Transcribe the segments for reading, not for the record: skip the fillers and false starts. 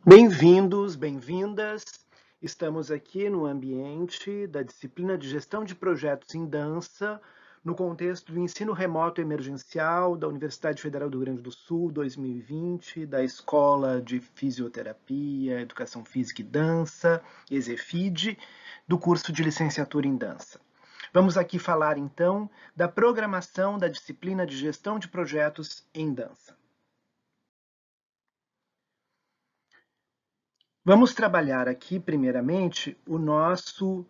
Bem-vindos, bem-vindas. Estamos aqui no ambiente da disciplina de Gestão de Projetos em Dança, no contexto do ensino remoto emergencial da Universidade Federal do Rio Grande do Sul 2020, da Escola de Fisioterapia, Educação Física e Dança, EZFID, do curso de licenciatura em dança. Vamos aqui falar, então, da programação da disciplina de Gestão de Projetos em Dança. Vamos trabalhar aqui, primeiramente, o nosso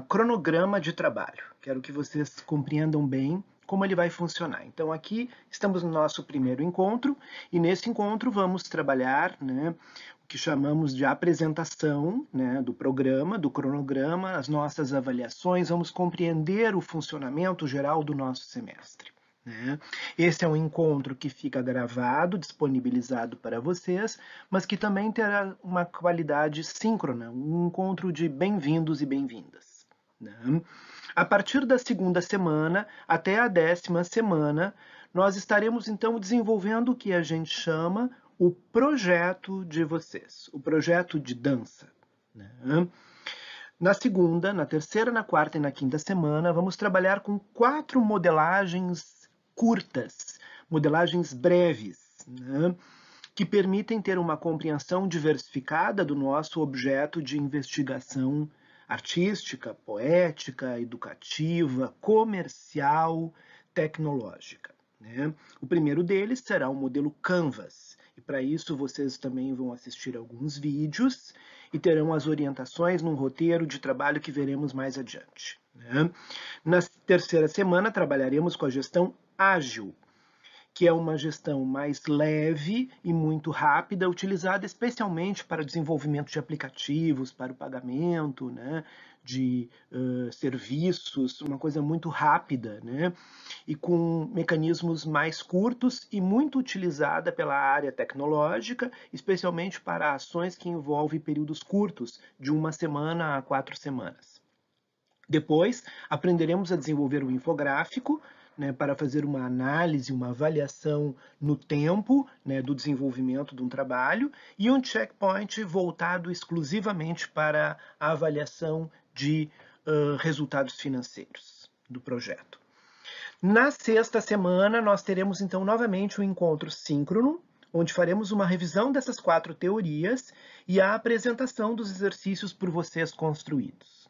cronograma de trabalho. Quero que vocês compreendam bem como ele vai funcionar. Então, aqui estamos no nosso primeiro encontro, e nesse encontro vamos trabalhar, o que chamamos de apresentação, do programa, do cronograma, as nossas avaliações, vamos compreender o funcionamento geral do nosso semestre. Esse é um encontro que fica gravado, disponibilizado para vocês, mas que também terá uma qualidade síncrona, um encontro de bem-vindos e bem-vindas. A partir da segunda semana até a 10ª semana, nós estaremos então desenvolvendo o que a gente chama o projeto de vocês, o projeto de dança. Na segunda, na terceira, na quarta e na quinta semana, vamos trabalhar com 4 modelagens curtas, modelagens breves, que permitem ter uma compreensão diversificada do nosso objeto de investigação artística, poética, educativa, comercial, tecnológica. O primeiro deles será o modelo Canvas, e para isso vocês também vão assistir alguns vídeos e terão as orientações num roteiro de trabalho que veremos mais adiante. Na terceira semana, trabalharemos com a gestão ágil, que é uma gestão mais leve e muito rápida, utilizada especialmente para desenvolvimento de aplicativos, para o pagamento, de serviços, uma coisa muito rápida, e com mecanismos mais curtos e muito utilizada pela área tecnológica, especialmente para ações que envolvem períodos curtos, de 1 semana a 4 semanas. Depois, aprenderemos a desenvolver um infográfico, para fazer uma análise, uma avaliação no tempo, do desenvolvimento de um trabalho, e um checkpoint voltado exclusivamente para a avaliação de resultados financeiros do projeto. Na sexta semana, nós teremos então novamente um encontro síncrono, onde faremos uma revisão dessas 4 teorias e a apresentação dos exercícios por vocês construídos.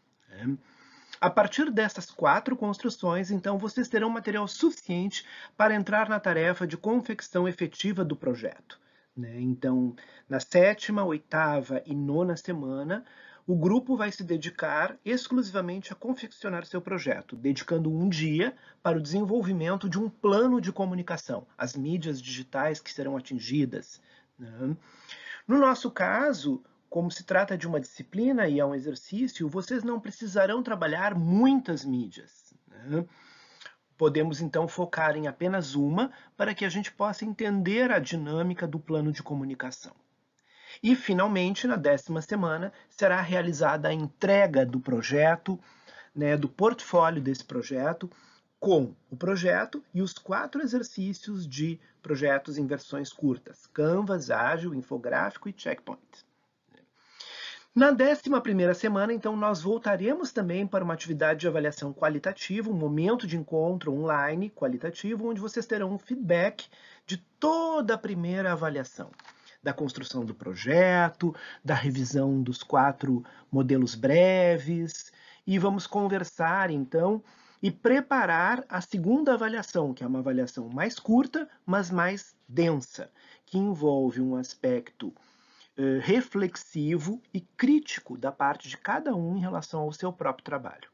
A partir dessas 4 construções, então, vocês terão material suficiente para entrar na tarefa de confecção efetiva do projeto. Então, na 7ª, 8ª e 9ª semana, o grupo vai se dedicar exclusivamente a confeccionar seu projeto, dedicando um dia para o desenvolvimento de um plano de comunicação, as mídias digitais que serão atingidas. No nosso caso, como se trata de uma disciplina e é um exercício, vocês não precisarão trabalhar muitas mídias. Podemos, então, focar em apenas uma para que a gente possa entender a dinâmica do plano de comunicação. E, finalmente, na 10ª semana, será realizada a entrega do projeto, do portfólio desse projeto, com o projeto e os 4 exercícios de projetos em versões curtas: Canvas, Ágil, Infográfico e Checkpoint. Na 11ª semana, então, nós voltaremos também para uma atividade de avaliação qualitativa, um momento de encontro online qualitativo, onde vocês terão um feedback de toda a primeira avaliação, da construção do projeto, da revisão dos 4 modelos breves, e vamos conversar, então, e preparar a segunda avaliação, que é uma avaliação mais curta, mas mais densa, que envolve um aspecto reflexivo e crítico da parte de cada um em relação ao seu próprio trabalho.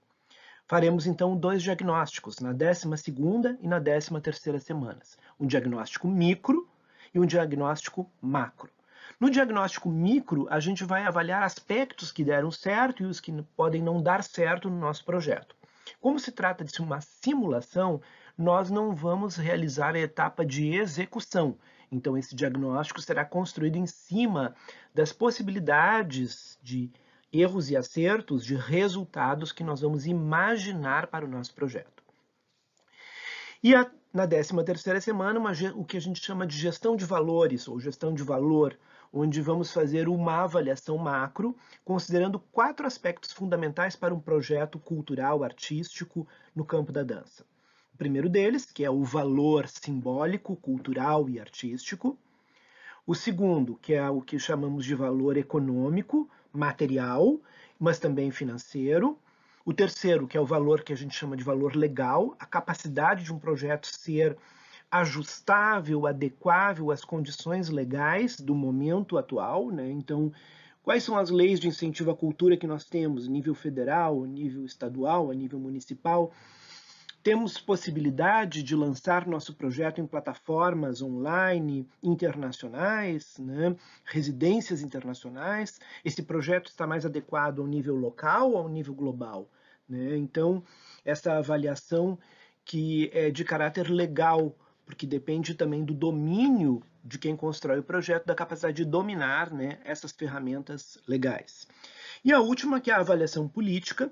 Faremos, então, 2 diagnósticos, na 12ª e na 13ª semanas. Um diagnóstico micro e um diagnóstico macro. No diagnóstico micro, a gente vai avaliar aspectos que deram certo e os que podem não dar certo no nosso projeto. Como se trata de uma simulação, nós não vamos realizar a etapa de execução. Então, esse diagnóstico será construído em cima das possibilidades de erros e acertos, de resultados que nós vamos imaginar para o nosso projeto. E na 13ª semana, o que a gente chama de gestão de valores, ou gestão de valor, onde vamos fazer uma avaliação macro, considerando 4 aspectos fundamentais para um projeto cultural, artístico, no campo da dança. O primeiro deles, que é o valor simbólico, cultural e artístico. O segundo, que é o que chamamos de valor econômico, material, mas também financeiro. O terceiro, que é o valor que a gente chama de valor legal, a capacidade de um projeto ser ajustável, adequável às condições legais do momento atual, né? Então, quais são as leis de incentivo à cultura que nós temos, nível federal, nível estadual, a nível municipal? Temos possibilidade de lançar nosso projeto em plataformas online internacionais, né? Residências internacionais. Esse projeto está mais adequado ao nível local ou ao nível global, né? Então, essa avaliação que é de caráter legal, porque depende também do domínio de quem constrói o projeto, da capacidade de dominar, né, essas ferramentas legais. E a última, que é a avaliação política,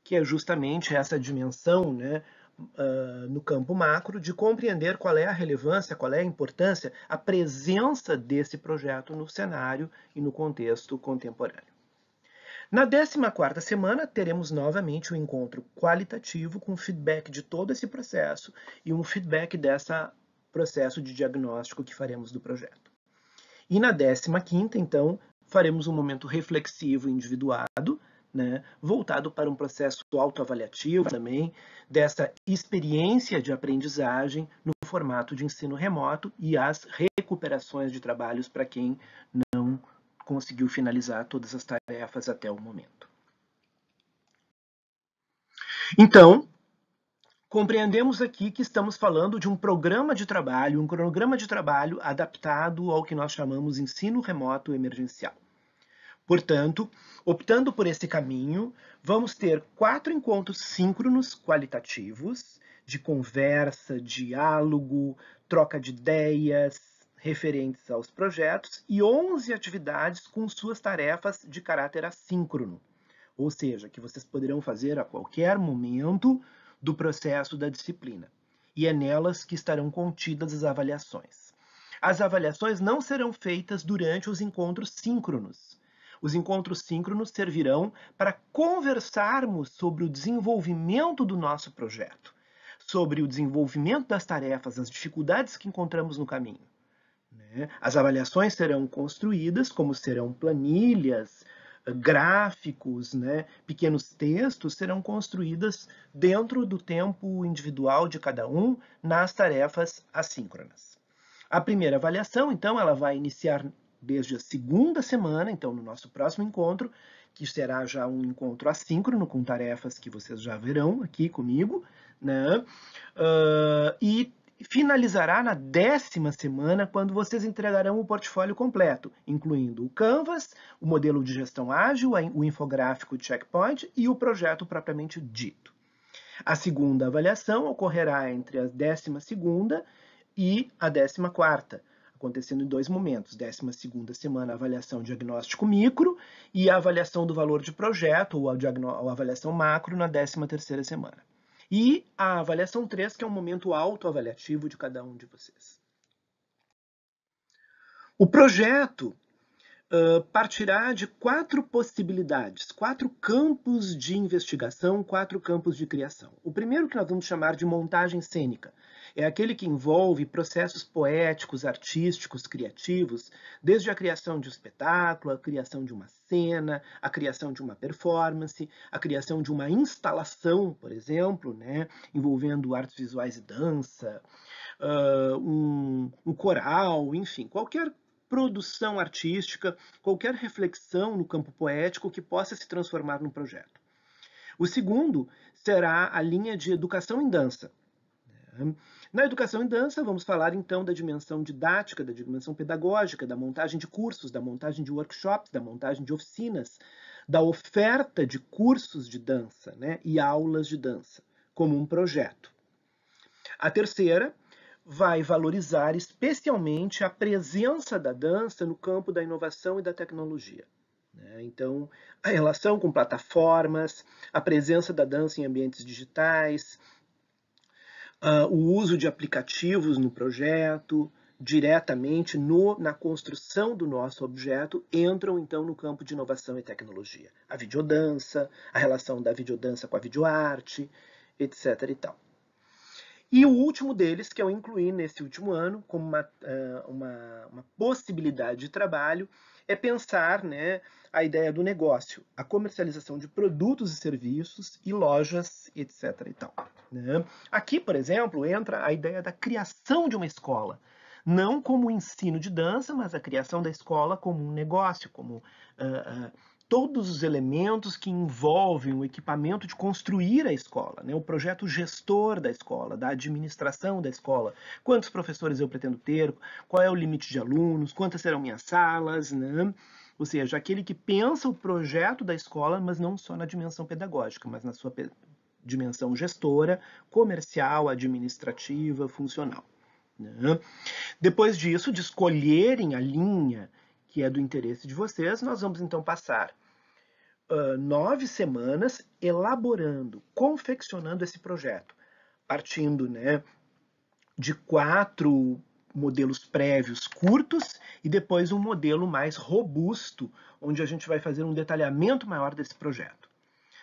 que é justamente essa dimensão, né, no campo macro, de compreender qual é a relevância, qual é a importância, a presença desse projeto no cenário e no contexto contemporâneo. Na 14ª semana, teremos novamente um encontro qualitativo com feedback de todo esse processo e um feedback desse processo de diagnóstico que faremos do projeto. E na 15ª, então, faremos um momento reflexivo individuado, né, voltado para um processo autoavaliativo também, dessa experiência de aprendizagem no formato de ensino remoto e as recuperações de trabalhos para quem não conseguiu finalizar todas as tarefas até o momento. Então, compreendemos aqui que estamos falando de um programa de trabalho adaptado ao que nós chamamos ensino remoto emergencial. Portanto, optando por esse caminho, vamos ter 4 encontros síncronos qualitativos, de conversa, diálogo, troca de ideias referentes aos projetos, e 11 atividades com suas tarefas de caráter assíncrono, ou seja, que vocês poderão fazer a qualquer momento do processo da disciplina. E é nelas que estarão contidas as avaliações. As avaliações não serão feitas durante os encontros síncronos. Os encontros síncronos servirão para conversarmos sobre o desenvolvimento do nosso projeto, sobre o desenvolvimento das tarefas, as dificuldades que encontramos no caminho. As avaliações serão construídas, como serão planilhas, gráficos, né, pequenos textos, serão construídas dentro do tempo individual de cada um nas tarefas assíncronas. A primeira avaliação, então, ela vai iniciar desde a 2ª semana, então no nosso próximo encontro, que será já um encontro assíncrono, com tarefas que vocês já verão aqui comigo, né? E finalizará na 10ª semana, quando vocês entregarão o portfólio completo, incluindo o Canvas, o modelo de gestão ágil, o infográfico Checkpoint e o projeto propriamente dito. A segunda avaliação ocorrerá entre a 12ª e a 14ª, acontecendo em 2 momentos. 12ª semana, a avaliação diagnóstico micro e a avaliação do valor de projeto, ou a avaliação macro, na 13ª semana. E a avaliação 3, que é um momento autoavaliativo de cada um de vocês. O projeto partirá de 4 possibilidades, 4 campos de investigação, 4 campos de criação. O primeiro, que nós vamos chamar de montagem cênica, é aquele que envolve processos poéticos, artísticos, criativos, desde a criação de um espetáculo, a criação de uma cena, a criação de uma performance, a criação de uma instalação, por exemplo, né, envolvendo artes visuais e dança, um coral, enfim, qualquer produção artística, qualquer reflexão no campo poético que possa se transformar num projeto. O segundo será a linha de educação em dança. Na educação em dança, vamos falar então da dimensão didática, da dimensão pedagógica, da montagem de cursos, da montagem de workshops, da montagem de oficinas, da oferta de cursos de dança, né, e aulas de dança, como um projeto. A terceira vai valorizar especialmente a presença da dança no campo da inovação e da tecnologia. Então, a relação com plataformas, a presença da dança em ambientes digitais, o uso de aplicativos no projeto, diretamente na construção do nosso objeto, entram então no campo de inovação e tecnologia. A videodança, a relação da videodança com a videoarte, etc. e tal. E o último deles, que eu incluí nesse último ano como uma possibilidade de trabalho, é pensar, né, a ideia do negócio, a comercialização de produtos e serviços e lojas, etc. e tal, né? Aqui, por exemplo, entra a ideia da criação de uma escola. Não como o ensino de dança, mas a criação da escola como um negócio, como todos os elementos que envolvem o equipamento de construir a escola, né? O projeto gestor da escola, da administração da escola. Quantos professores eu pretendo ter? Qual é o limite de alunos? Quantas serão minhas salas? Né? Ou seja, aquele que pensa o projeto da escola, mas não só na dimensão pedagógica, mas na sua dimensão gestora, comercial, administrativa, funcional. Né? Depois disso, de escolherem a linha que é do interesse de vocês, nós vamos então passar 9 semanas elaborando, confeccionando esse projeto, partindo, né, de 4 modelos prévios curtos e depois um modelo mais robusto, onde a gente vai fazer um detalhamento maior desse projeto.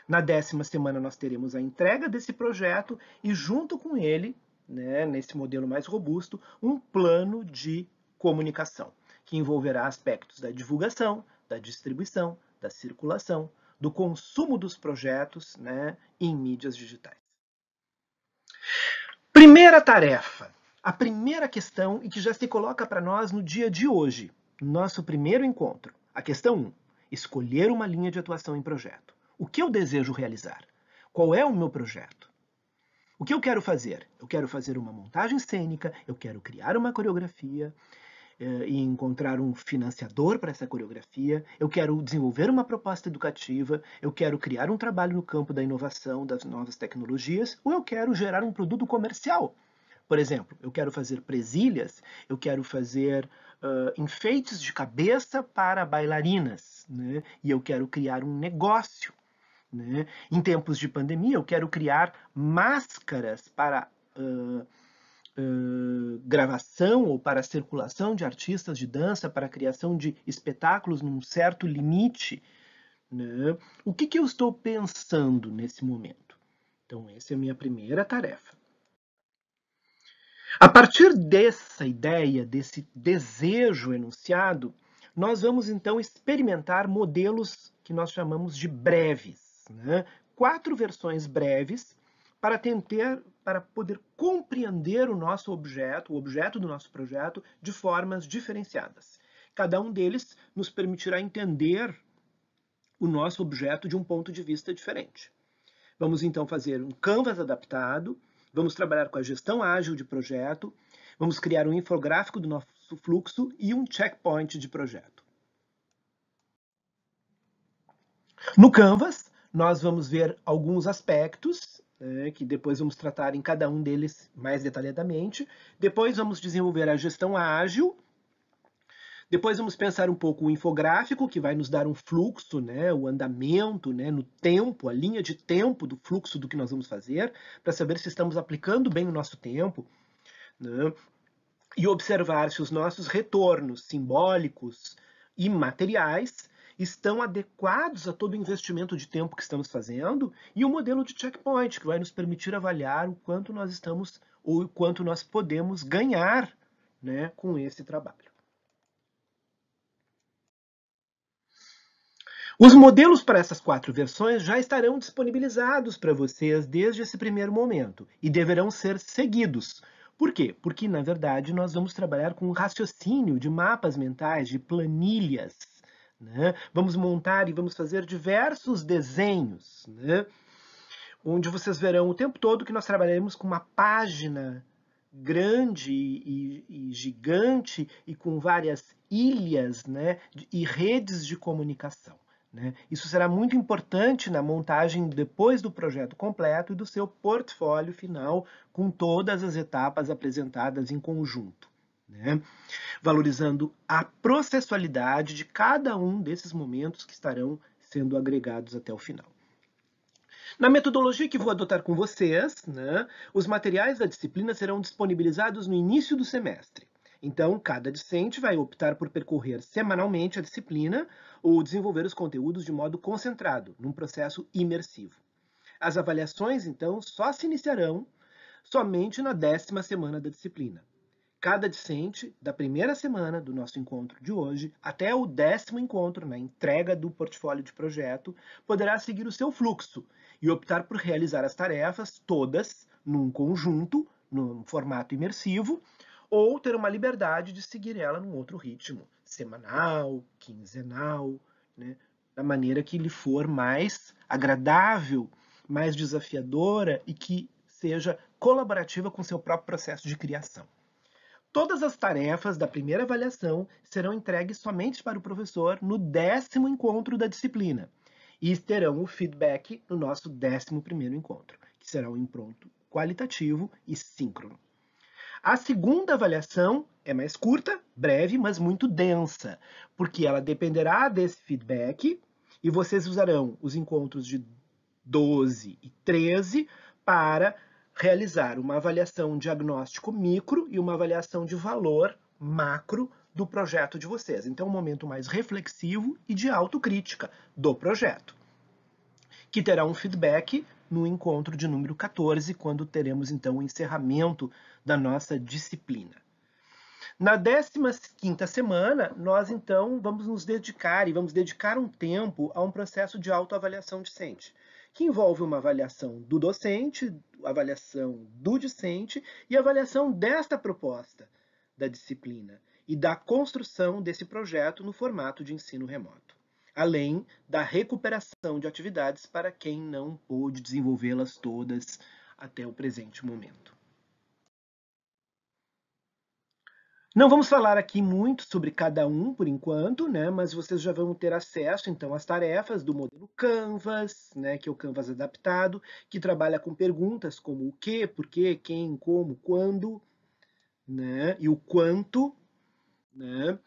Na 10ª semana nós teremos a entrega desse projeto e junto com ele, né, nesse modelo mais robusto, um plano de comunicação, que envolverá aspectos da divulgação, da distribuição, da circulação, do consumo dos projetos, né, em mídias digitais. Primeira tarefa, a primeira questão e que já se coloca para nós no dia de hoje, nosso primeiro encontro. A questão 1, escolher uma linha de atuação em projeto. O que eu desejo realizar? Qual é o meu projeto? O que eu quero fazer? Eu quero fazer uma montagem cênica, eu quero criar uma coreografia e encontrar um financiador para essa coreografia, eu quero desenvolver uma proposta educativa, eu quero criar um trabalho no campo da inovação, das novas tecnologias, ou eu quero gerar um produto comercial. Por exemplo, eu quero fazer presilhas, eu quero fazer enfeites de cabeça para bailarinas, né? E eu quero criar um negócio. Né? Em tempos de pandemia, eu quero criar máscaras para gravação ou para circulação de artistas de dança, para a criação de espetáculos num certo limite. Né? O que eu estou pensando nesse momento? Então, essa é a minha primeira tarefa. A partir dessa ideia, desse desejo enunciado, nós vamos então experimentar modelos que nós chamamos de breves, né? 4 versões breves para poder compreender o nosso objeto, o objeto do nosso projeto, de formas diferenciadas. Cada um deles nos permitirá entender o nosso objeto de um ponto de vista diferente. Vamos então fazer um canvas adaptado, vamos trabalhar com a gestão ágil de projeto, vamos criar um infográfico do nosso fluxo e um checkpoint de projeto. No Canvas, nós vamos ver alguns aspectos, que depois vamos tratar em cada um deles mais detalhadamente. Depois vamos desenvolver a gestão ágil. Depois vamos pensar um pouco o infográfico, que vai nos dar um fluxo, né, o andamento, né, no tempo, a linha de tempo do fluxo do que nós vamos fazer, para saber se estamos aplicando bem o nosso tempo, né, e observar se os nossos retornos simbólicos e materiais estão adequados a todo o investimento de tempo que estamos fazendo, e o modelo de checkpoint, que vai nos permitir avaliar o quanto nós estamos ou o quanto nós podemos ganhar, né, com esse trabalho. Os modelos para essas 4 versões já estarão disponibilizados para vocês desde esse primeiro momento e deverão ser seguidos. Por quê? Porque, na verdade, nós vamos trabalhar com um raciocínio de mapas mentais, de planilhas. Né? Vamos montar e vamos fazer diversos desenhos, né? Onde vocês verão o tempo todo que nós trabalharemos com uma página grande e gigante e com várias ilhas, né? E redes de comunicação. Né? Isso será muito importante na montagem depois do projeto completo e do seu portfólio final, com todas as etapas apresentadas em conjunto, né? Valorizando a processualidade de cada um desses momentos que estarão sendo agregados até o final. Na metodologia que vou adotar com vocês, né, os materiais da disciplina serão disponibilizados no início do semestre. Então, cada discente vai optar por percorrer semanalmente a disciplina ou desenvolver os conteúdos de modo concentrado, num processo imersivo. As avaliações, então, só se iniciarão somente na 10ª semana da disciplina. Cada discente, da primeira semana do nosso encontro de hoje até o 10º encontro, na entrega do portfólio de projeto, poderá seguir o seu fluxo e optar por realizar as tarefas todas num conjunto, num formato imersivo, ou ter uma liberdade de seguir ela num outro ritmo, semanal, quinzenal, né, da maneira que lhe for mais agradável, mais desafiadora e que seja colaborativa com o seu próprio processo de criação. Todas as tarefas da primeira avaliação serão entregues somente para o professor no 10º encontro da disciplina e terão o feedback no nosso 11º encontro, que será um encontro qualitativo e síncrono. A segunda avaliação é mais curta, breve, mas muito densa, porque ela dependerá desse feedback e vocês usarão os encontros de 12 e 13 para realizar uma avaliação diagnóstico micro e uma avaliação de valor macro do projeto de vocês. Então, um momento mais reflexivo e de autocrítica do projeto, que terá um feedback no encontro de número 14, quando teremos, então, o encerramento da nossa disciplina. Na 15ª semana, nós, então, vamos nos dedicar e vamos dedicar um tempo a um processo de autoavaliação discente, que envolve uma avaliação do docente, avaliação do discente e avaliação desta proposta da disciplina e da construção desse projeto no formato de ensino remoto, além da recuperação de atividades para quem não pôde desenvolvê-las todas até o presente momento. Não vamos falar aqui muito sobre cada um por enquanto, né, mas vocês já vão ter acesso então às tarefas do modelo Canvas, né, que é o Canvas adaptado, que trabalha com perguntas como o que, por quê, quem, como, quando, né, e o quanto, né.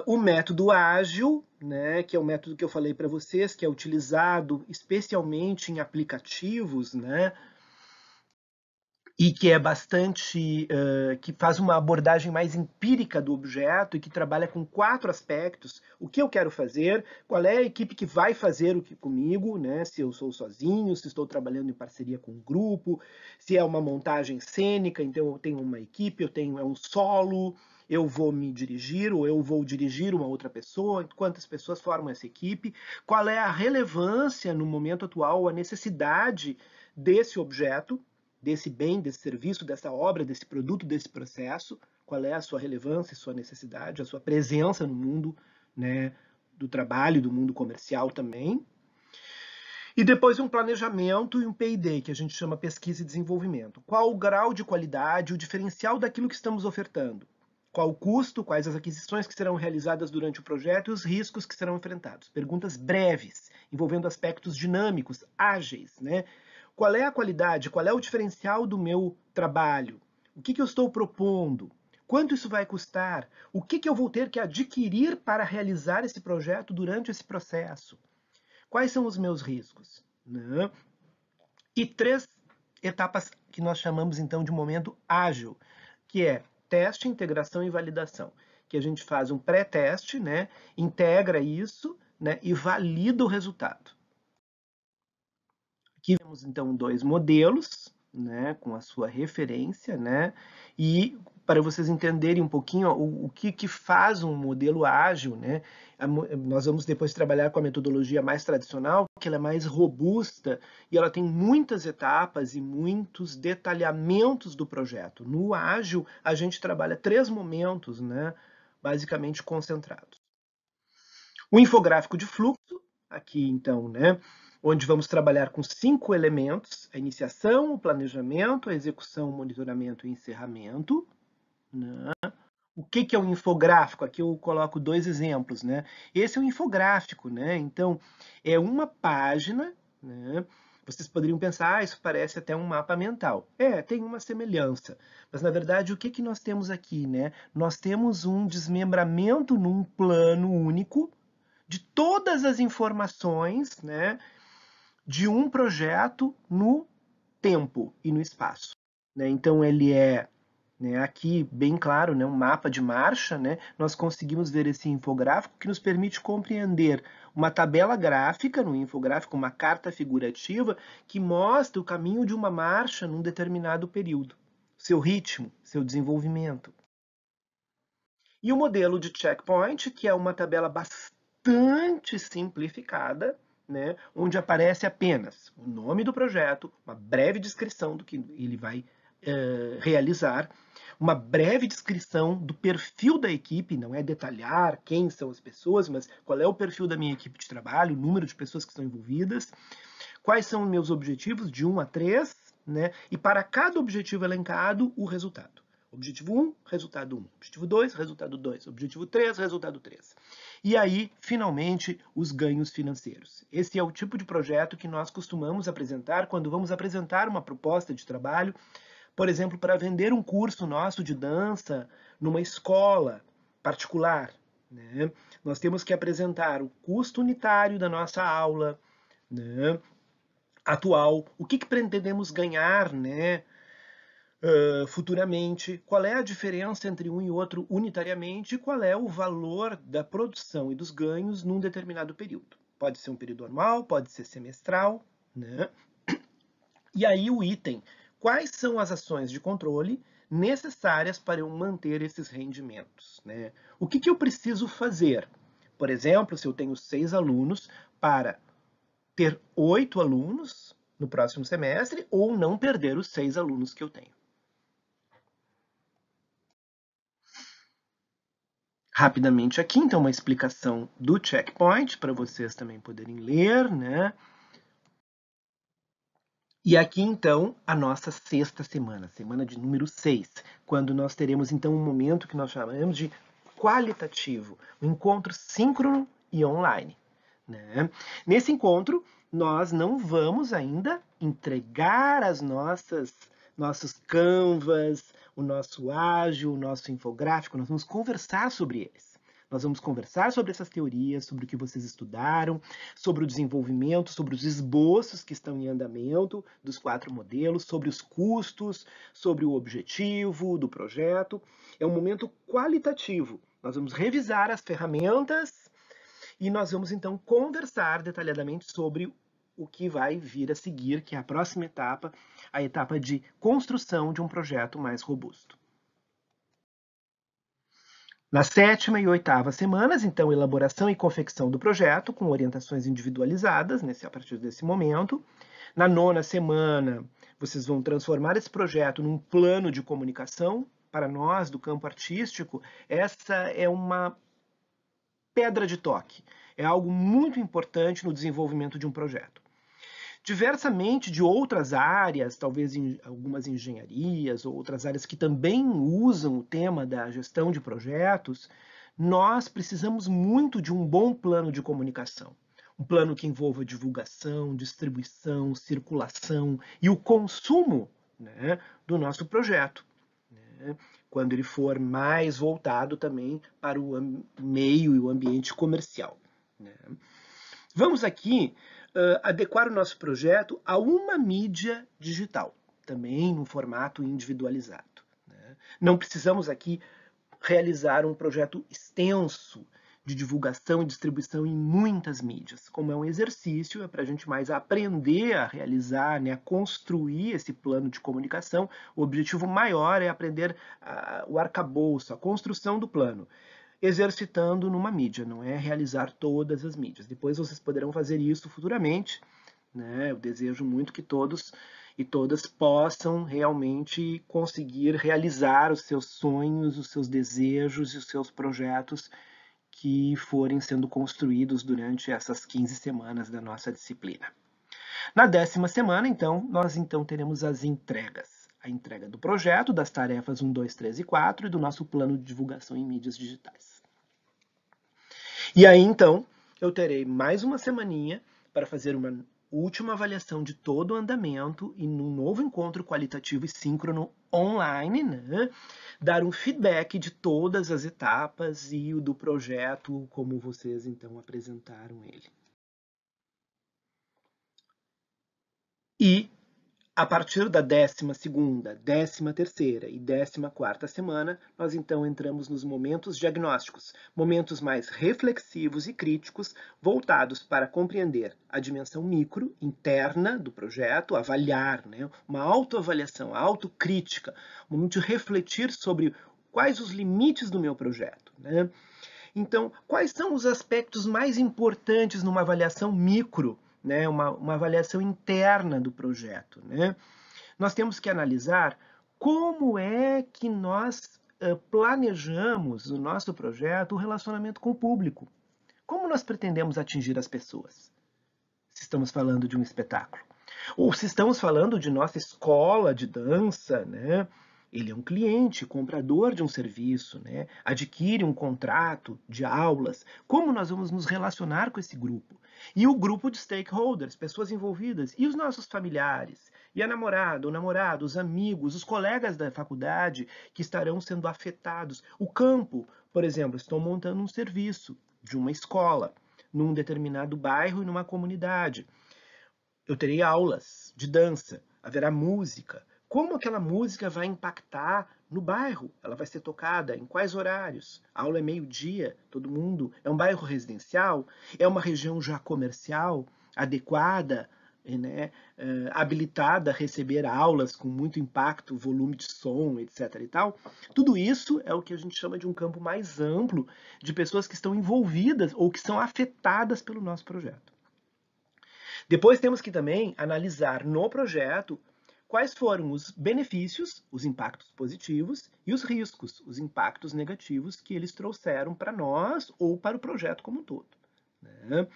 O método ágil, né, que é o método que eu falei para vocês, que é utilizado especialmente em aplicativos, né, e que é bastante, que faz uma abordagem mais empírica do objeto e que trabalha com 4 aspectos: o que eu quero fazer, qual é a equipe que vai fazer o que comigo, né? Se eu sou sozinho, se estou trabalhando em parceria com um grupo, se é uma montagem cênica, então eu tenho uma equipe, eu tenho um solo, eu vou me dirigir ou eu vou dirigir uma outra pessoa, quantas pessoas formam essa equipe, qual é a relevância no momento atual, a necessidade desse objeto, desse bem, desse serviço, dessa obra, desse produto, desse processo, qual é a sua relevância, a sua necessidade, a sua presença no mundo, né, do trabalho, do mundo comercial também. E depois um planejamento e um P&D, que a gente chama pesquisa e desenvolvimento. Qual o grau de qualidade, o diferencial daquilo que estamos ofertando? Qual o custo, quais as aquisições que serão realizadas durante o projeto e os riscos que serão enfrentados? Perguntas breves, envolvendo aspectos dinâmicos, ágeis, né? Qual é a qualidade, qual é o diferencial do meu trabalho? O que eu estou propondo? Quanto isso vai custar? O que eu vou ter que adquirir para realizar esse projeto durante esse processo? Quais são os meus riscos? Né? E 3 etapas que nós chamamos então de momento ágil, que é teste, integração e validação. Que a gente faz um pré-teste, né? Integra isso, né? E valida o resultado. Aqui temos então 2 modelos, né, com a sua referência, né, e para vocês entenderem um pouquinho o que faz um modelo ágil, né, nós vamos depois trabalhar com a metodologia mais tradicional, que ela é mais robusta e ela tem muitas etapas e muitos detalhamentos do projeto. No ágil, a gente trabalha 3 momentos, né, basicamente concentrados. O infográfico de fluxo, aqui então, né, onde vamos trabalhar com 5 elementos: a iniciação, o planejamento, a execução, o monitoramento e o encerramento. Né? O que é um infográfico? Aqui eu coloco 2 exemplos. Né? Esse é um infográfico, né? Então, é uma página, né? Vocês poderiam pensar, isso parece até um mapa mental. Tem uma semelhança. Mas, na verdade, o que nós temos aqui? Né? Nós temos um desmembramento num plano único de todas as informações, né, de um projeto no tempo e no espaço, né? Então ele é, né, aqui bem claro, né, um mapa de marcha, né? Nós conseguimos ver esse infográfico que nos permite compreender uma tabela gráfica no infográfico, uma carta figurativa que mostra o caminho de uma marcha num determinado período, seu ritmo, seu desenvolvimento. E o modelo de checkpoint, que é uma tabela bastante simplificada, né, onde aparece apenas o nome do projeto, uma breve descrição do que ele vai realizar, uma breve descrição do perfil da equipe, não é detalhar quem são as pessoas, mas qual é o perfil da minha equipe de trabalho, o número de pessoas que estão envolvidas, quais são os meus objetivos de 1 a 3, né, e para cada objetivo elencado, o resultado. Objetivo 1, resultado 1. Objetivo 2, resultado 2. Objetivo 3, resultado 3. E aí, finalmente, os ganhos financeiros. Esse é o tipo de projeto que nós costumamos apresentar quando vamos apresentar uma proposta de trabalho, por exemplo, para vender um curso nosso de dança numa escola particular, né? Nós temos que apresentar o custo unitário da nossa aula, né, atual, o que pretendemos ganhar, né, futuramente, qual é a diferença entre um e outro unitariamente e qual é o valor da produção e dos ganhos num determinado período. Pode ser um período anual, pode ser semestral, né? E aí o item, quais são as ações de controle necessárias para eu manter esses rendimentos, né? O que eu preciso fazer? Por exemplo, se eu tenho 6 alunos, para ter 8 alunos no próximo semestre ou não perder os 6 alunos que eu tenho. Rapidamente aqui, então, uma explicação do checkpoint, para vocês também poderem ler, né? E aqui, então, a nossa sexta semana, semana de número 6, quando nós teremos, então, um momento que nós chamamos de qualitativo, um encontro síncrono e online, né? Nesse encontro, nós não vamos ainda entregar as nossos canvas, o nosso ágil, o nosso infográfico, nós vamos conversar sobre eles. Nós vamos conversar sobre essas teorias, sobre o que vocês estudaram, sobre o desenvolvimento, sobre os esboços que estão em andamento dos 4 modelos, sobre os custos, sobre o objetivo do projeto. É um momento qualitativo. Nós vamos revisar as ferramentas e nós vamos então conversar detalhadamente sobre o que vai vir a seguir, que é a próxima etapa, a etapa de construção de um projeto mais robusto. Na sétima e oitava semanas, então, elaboração e confecção do projeto, com orientações individualizadas a partir desse momento. Na nona semana, vocês vão transformar esse projeto num plano de comunicação. Para nós, do campo artístico, essa é uma pedra de toque. É algo muito importante no desenvolvimento de um projeto. Diversamente de outras áreas, talvez em algumas engenharias ou outras áreas que também usam o tema da gestão de projetos, nós precisamos muito de um bom plano de comunicação. Um plano que envolva divulgação, distribuição, circulação e o consumo, né, do nosso projeto, né, quando ele for mais voltado também para o meio e o ambiente comercial, né. Vamos aqui adequar o nosso projeto a uma mídia digital, também no formato individualizado, né? Não precisamos aqui realizar um projeto extenso de divulgação e distribuição em muitas mídias. Como é um exercício, é para a gente mais aprender a realizar, né, a construir esse plano de comunicação. O objetivo maior é aprender o arcabouço, a construção do plano, exercitando numa mídia, não é realizar todas as mídias. Depois vocês poderão fazer isso futuramente, né? Eu desejo muito que todos e todas possam realmente conseguir realizar os seus sonhos, os seus desejos e os seus projetos que forem sendo construídos durante essas 15 semanas da nossa disciplina. Na 10ª semana, então, nós teremos as entregas. A entrega do projeto, das tarefas 1, 2, 3 e 4 e do nosso plano de divulgação em mídias digitais. E aí, então, eu terei mais uma semaninha para fazer uma última avaliação de todo o andamento e num novo encontro qualitativo e síncrono online, né, dar um feedback de todas as etapas e o do projeto, como vocês, então, apresentaram ele. E a partir da 12ª, 13ª e 14ª semana, nós então entramos nos momentos diagnósticos, momentos mais reflexivos e críticos, voltados para compreender a dimensão micro, interna do projeto, avaliar, né? Uma autoavaliação, a autocrítica, um momento de refletir sobre quais os limites do meu projeto, né? Então, quais são os aspectos mais importantes numa avaliação micro, né? Uma avaliação interna do projeto, né? Nós temos que analisar como é que nós planejamos o nosso projeto, o relacionamento com o público. Como nós pretendemos atingir as pessoas? Se estamos falando de um espetáculo. Ou se estamos falando de nossa escola de dança, né? Ele é um cliente, comprador de um serviço, né? Adquire um contrato de aulas. Como nós vamos nos relacionar com esse grupo? E o grupo de stakeholders, pessoas envolvidas, e os nossos familiares, e a namorada, o namorado, os amigos, os colegas da faculdade que estarão sendo afetados. O campo, por exemplo, estou montando um serviço de uma escola num determinado bairro e numa comunidade. Eu terei aulas de dança, haverá música. Como aquela música vai impactar no bairro? Ela vai ser tocada em quais horários? A aula é meio-dia, todo mundo. É um bairro residencial? É uma região já comercial, adequada, né, habilitada a receber aulas com muito impacto, volume de som, etc. e tal? Tudo isso é o que a gente chama de um campo mais amplo de pessoas que estão envolvidas ou que são afetadas pelo nosso projeto. Depois temos que também analisar no projeto quais foram os benefícios, os impactos positivos, e os riscos, os impactos negativos que eles trouxeram para nós ou para o projeto como um todo, né?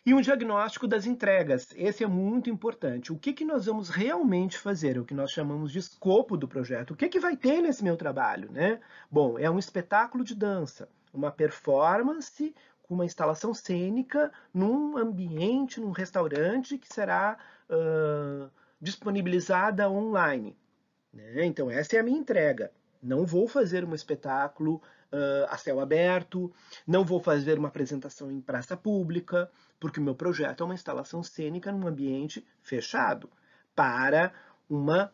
E um diagnóstico das entregas. Esse é muito importante. O que nós vamos realmente fazer? É o que nós chamamos de escopo do projeto. O que vai ter nesse meu trabalho, né? Bom, é um espetáculo de dança, uma performance com uma instalação cênica num ambiente, num restaurante que será disponibilizada online, né? Então, essa é a minha entrega. Não vou fazer um espetáculo a céu aberto, não vou fazer uma apresentação em praça pública, porque o meu projeto é uma instalação cênica num ambiente fechado, para uma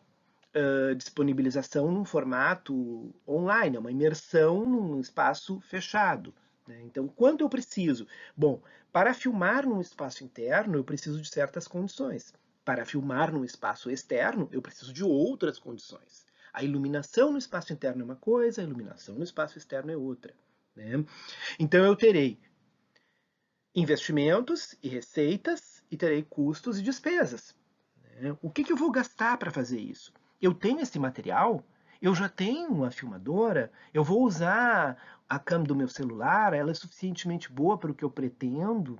disponibilização num formato online, uma imersão num espaço fechado, né? Então, quanto eu preciso? Bom, para filmar num espaço interno, eu preciso de certas condições. Para filmar num espaço externo, eu preciso de outras condições. A iluminação no espaço interno é uma coisa, a iluminação no espaço externo é outra, né? Então, eu terei investimentos e receitas e terei custos e despesas, né? O que eu vou gastar para fazer isso? Eu tenho esse material? Eu já tenho uma filmadora? Eu vou usar a câmera do meu celular? Ela é suficientemente boa para o que eu pretendo?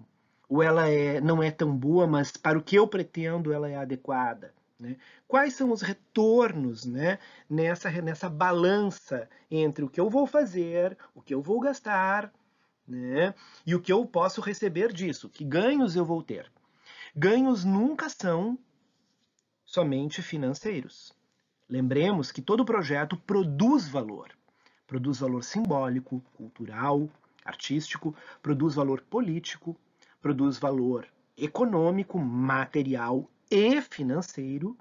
Ou ela não é tão boa, mas para o que eu pretendo ela é adequada, né? Quais são os retornos, né, nessa balança entre o que eu vou fazer, o que eu vou gastar, né, e o que eu posso receber disso? Que ganhos eu vou ter? Ganhos nunca são somente financeiros. Lembremos que todo projeto produz valor simbólico, cultural, artístico, produz valor político, produz valor econômico, material e financeiro,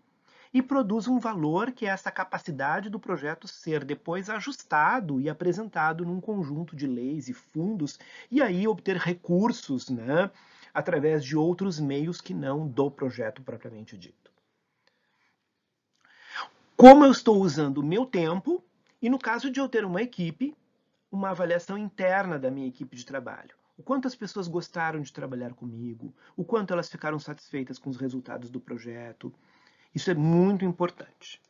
e produz um valor que é essa capacidade do projeto ser depois ajustado e apresentado num conjunto de leis e fundos, e aí obter recursos, né, através de outros meios que não do projeto propriamente dito. Como eu estou usando o meu tempo, e no caso de eu ter uma equipe, uma avaliação interna da minha equipe de trabalho. O quanto as pessoas gostaram de trabalhar comigo, o quanto elas ficaram satisfeitas com os resultados do projeto. Isso é muito importante.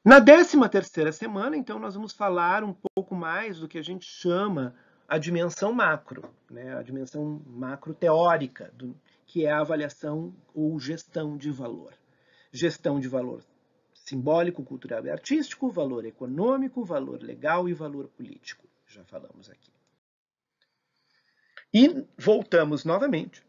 Na 13ª semana, então, nós vamos falar um pouco mais do que a gente chama a dimensão macro, né? A dimensão macro teórica, que é a avaliação ou gestão de valor. Gestão de valor simbólico, cultural e artístico, valor econômico, valor legal e valor político. Já falamos aqui. E voltamos novamente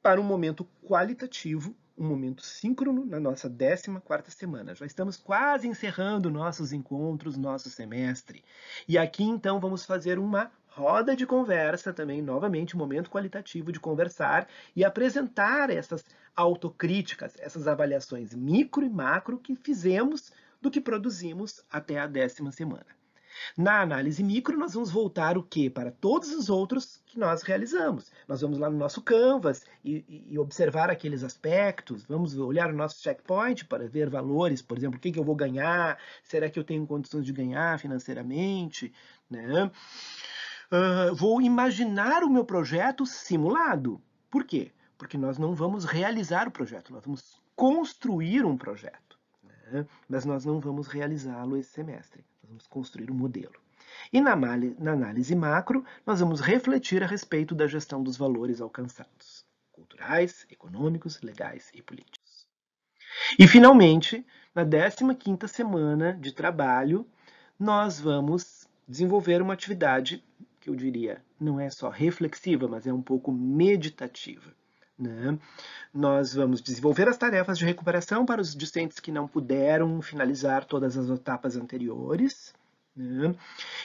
para um momento qualitativo, um momento síncrono na nossa 14ª semana. Já estamos quase encerrando nossos encontros, nosso semestre. E aqui, então, vamos fazer uma roda de conversa também, novamente, um momento qualitativo de conversar e apresentar essas autocríticas, essas avaliações micro e macro que fizemos do que produzimos até a 10ª semana. Na análise micro, nós vamos voltar o quê? Para todos os outros que nós realizamos. Nós vamos lá no nosso Canvas e observar aqueles aspectos, vamos olhar o nosso checkpoint para ver valores, por exemplo, o que eu vou ganhar, será que eu tenho condições de ganhar financeiramente, né? Vou imaginar o meu projeto simulado. Por quê? Porque nós não vamos realizar o projeto, nós vamos construir um projeto, né? Mas nós não vamos realizá-lo esse semestre, nós vamos construir um modelo. E na análise macro, nós vamos refletir a respeito da gestão dos valores alcançados, culturais, econômicos, legais e políticos. E, finalmente, na 15ª semana de trabalho, nós vamos desenvolver uma atividade que eu diria não é só reflexiva, mas é um pouco meditativa. Né? Nós vamos desenvolver as tarefas de recuperação para os discentes que não puderam finalizar todas as etapas anteriores, né?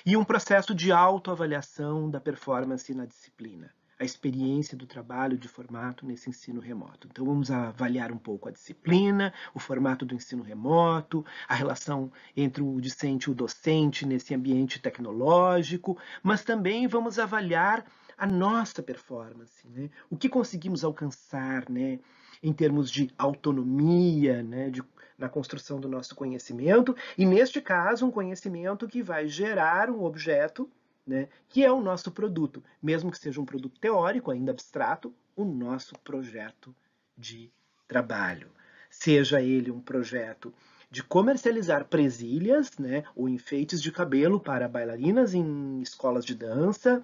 E um processo de autoavaliação da performance na disciplina, a experiência do trabalho de formato nesse ensino remoto. Então vamos avaliar um pouco a disciplina, o formato do ensino remoto, a relação entre o discente e o docente nesse ambiente tecnológico, mas também vamos avaliar a nossa performance, né? O que conseguimos alcançar, né? Em termos de autonomia, né? Na construção do nosso conhecimento, e neste caso um conhecimento que vai gerar um objeto, né, que é o nosso produto, mesmo que seja um produto teórico, ainda abstrato, o nosso projeto de trabalho. Seja ele um projeto de comercializar presilhas, né, ou enfeites de cabelo para bailarinas em escolas de dança,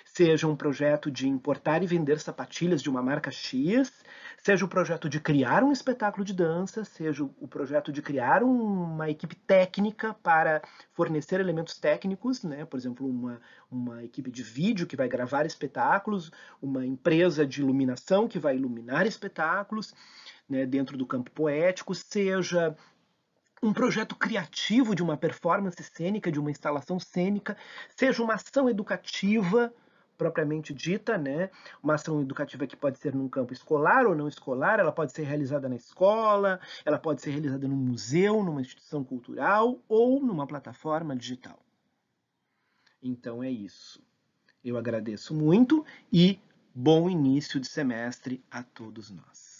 seja um projeto de importar e vender sapatilhas de uma marca X, seja o projeto de criar um espetáculo de dança, seja o projeto de criar uma equipe técnica para fornecer elementos técnicos, né? Por exemplo, uma equipe de vídeo que vai gravar espetáculos, uma empresa de iluminação que vai iluminar espetáculos, né, dentro do campo poético, seja um projeto criativo de uma performance cênica, de uma instalação cênica, seja uma ação educativa propriamente dita, né? Uma ação educativa que pode ser num campo escolar ou não escolar, ela pode ser realizada na escola, ela pode ser realizada num museu, numa instituição cultural ou numa plataforma digital. Então é isso. Eu agradeço muito e bom início de semestre a todos nós.